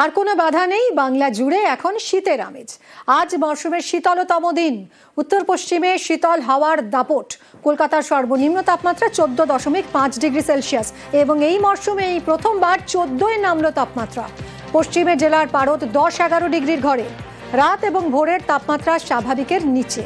আর কোনো বাধা নেই, বাংলা জুড়ে এখন শীতের আমেজ। আজ মরশুমের শীতলতম দিন, উত্তর পশ্চিমে শীতল হাওয়ার দাপট। কলকাতার সর্বনিম্ন তাপমাত্রা 14.5 ডিগ্রি সেলসিয়াস এবং এই মরশুমে এই প্রথমবার 14 নামল তাপমাত্রা। পশ্চিমের জেলার পারদ 10-11 ডিগ্রির ঘরে। রাত এবং ভোরের তাপমাত্রা স্বাভাবিকের নিচে।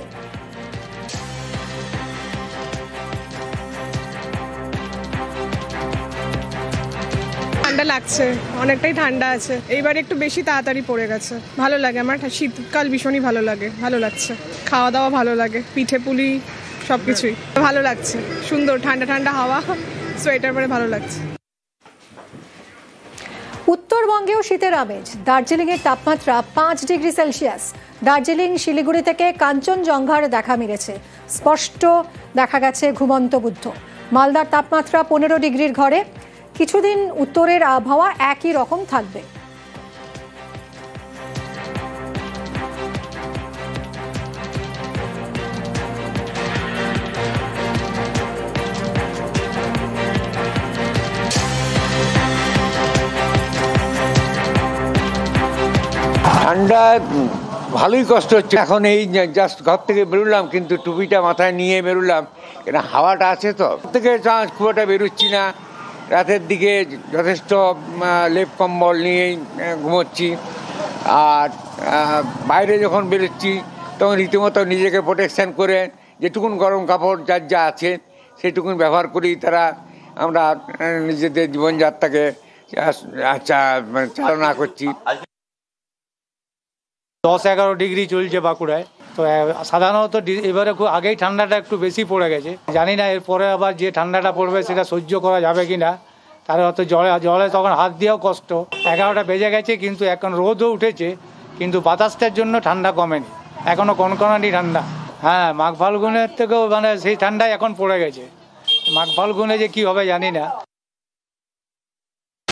ঠান্ডা লাগছে, অনেকটাই ঠান্ডা আছে। এইবার একটু বেশি তাড়াতাড়ি পড়ে গেছে। ভালো লাগে, আমার শীতকাল ভীষণই ভালো লাগে, ভালো লাগছে। খাওয়া দাওয়া ভালো লাগে, পিঠে পুলি সবকিছুই ভালো লাগছে। সুন্দর ঠান্ডা ঠান্ডা হাওয়া, সোয়েটার পরে ভালো লাগছে। উত্তরবঙ্গেও শীতের আমেজ। দার্জিলিংয়ের তাপমাত্রা 5 ডিগ্রি সেলসিয়াস। দার্জিলিং, শিলিগুড়ি থেকে কাঞ্চনজঙ্ঘার দেখা মিলেছে। স্পষ্ট দেখা গেছে ঘুমন্ত বুদ্ধ। মালদার তাপমাত্রা 15 ডিগ্রির ঘরে। কিছুদিন উত্তরের আবহাওয়া একই রকম থাকবে। ঠান্ডা ভালোই কষ্ট হচ্ছে। এখন এই জাস্ট ঘর থেকে বেরোলাম, কিন্তু টুপিটা মাথায় নিয়ে বেরোলাম, কেন হাওয়াটা আছে তো। থেকে খুব একটা বেরোচ্ছি না। রাতের দিকে যথেষ্ট লেপ কম্বল নিয়েই ঘুমোচ্ছি। আর বাইরে যখন বেরোচ্ছি তখন রীতিমতো নিজেকে প্রোটেকশান করে যেটুকুন গরম কাপড় যার যা আছে সেটুকুন ব্যবহার করি। আমরা নিজেদের জীবনযাত্রাকে চালনা করছি। 10-11 ডিগ্রি চলছে বাঁকুড়ায়। তো সাধারণত এবারে খুব আগেই ঠান্ডাটা একটু বেশি পড়ে গেছে। জানি না এরপরে আবার যে ঠান্ডাটা পড়বে সেটা সহ্য করা যাবে কি না। তার হয়তো জলে তখন হাত দিয়েও কষ্ট। 11টা বেজে গেছে, কিন্তু এখন রোদও উঠেছে, কিন্তু বাতাসটার জন্য ঠান্ডা কমেনি, এখনও কনকনানি ঠান্ডা। হ্যাঁ, মাঘ ফাল্গুনের থেকেও সেই ঠান্ডাই এখন পড়ে গেছে। মাঘ ফাল্গুনে যে কী হবে জানি না।